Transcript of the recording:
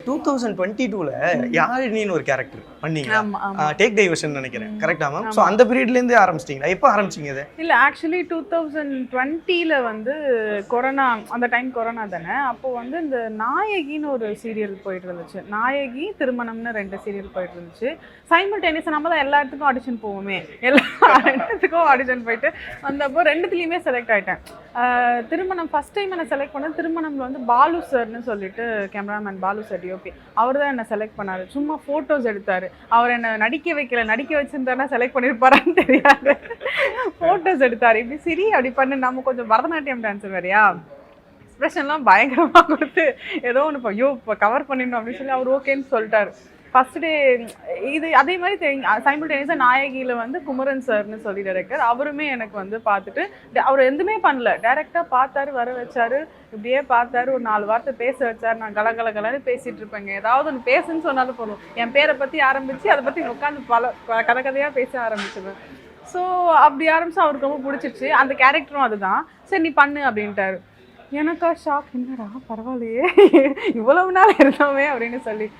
2022ல யாழினின்னு ஒரு கேரக்டர் பண்ணீங்க, take diversion நினைக்கிறேன், கரெக்டா மேம்? ஸோ அந்த பீரியட்லேருந்து ஆரம்பிச்சிட்டிங்களா? எப்போ ஆரம்பிச்சிங்க இது? இல்லை, ஆக்சுவலி 2020ல் வந்து கொரோனா, அந்த டைம் கொரோனா தானே. அப்போது வந்து இந்த நாயகின்னு ஒரு சீரியல் போயிட்டு இருந்துச்சு, நாயகி திருமணம்னு 2 சீரியல் போயிட்டு இருந்துச்சு. சைமல்டேனியஸாக நம்ம தான் எல்லா இடத்துக்கும் ஆடிஷன் போவோமே, எல்லா இடத்துக்கும் ஆடிஷன் போயிட்டு வந்தப்போ 2த்துலேயுமே செலக்ட் ஆகிட்டேன். திருமணம் ஃபஸ்ட் டைம் என்னை செலக்ட் பண்ணது திருமணம்ல வந்து பாலு சார்னு சொல்லிட்டு, கேமராமேன் பாலு சார் டிஓபி, அவர் தான் என்னை செலக்ட் பண்ணார். சும்மா ஃபோட்டோஸ் எடுத்தார். அவர் என்னை நடிக்க வைக்கல, நடிக்க வச்சுருந்தாருன்னா செலக்ட் பண்ணியிருப்பாரான்னு தெரியாது. ஃபோட்டோஸ் எடுத்தார், இப்படி சரி அப்படி பண்ணு, நம்ம கொஞ்சம் பரதநாட்டியம் டான்ஸர் வேறையா, எக்ஸ்பிரஷன்லாம் பயங்கரமாக கொடுத்து ஏதோ ஒன்று இப்போ கவர் பண்ணிடணும் அப்படின்னு சொல்லி அவர் ஓகேன்னு சொல்லிட்டார். ஃபஸ்ட் டே இது அதே மாதிரி சைமல்டேனியஸாக நாயகியில் வந்து குமரன் சார்னு சொல்லி டைரக்டர், அவருமே எனக்கு வந்து பார்த்துட்டு அவர் எதுவுமே பண்ணல, டைரெக்டாக பார்த்தாரு, வர வச்சார், இப்படியே பார்த்தாரு, ஒரு 4 வார்த்தை பேச வச்சார். நான் கலகலன்னு பேசிகிட்டு இருப்பேங்க, ஏதாவது ஒன்று பேசுன்னு சொன்னாலும் போதும், என் பேரை பற்றி ஆரம்பித்து அதை பற்றி உட்காந்து பல கதையாக பேச ஆரம்பிச்சிடுவேன். ஸோ அப்படி ஆரம்பிச்சு அவருக்கு ரொம்ப பிடிச்சிருச்சு. அந்த கேரக்டரும் அதுதான். சரி நீ பண்ணு அப்படின்ட்டாரு. எனக்கா ஷாக், என்னடா பரவாயில்லையே இவ்வளவு நாள் இருந்தோமே அப்படின்னு சொல்லி.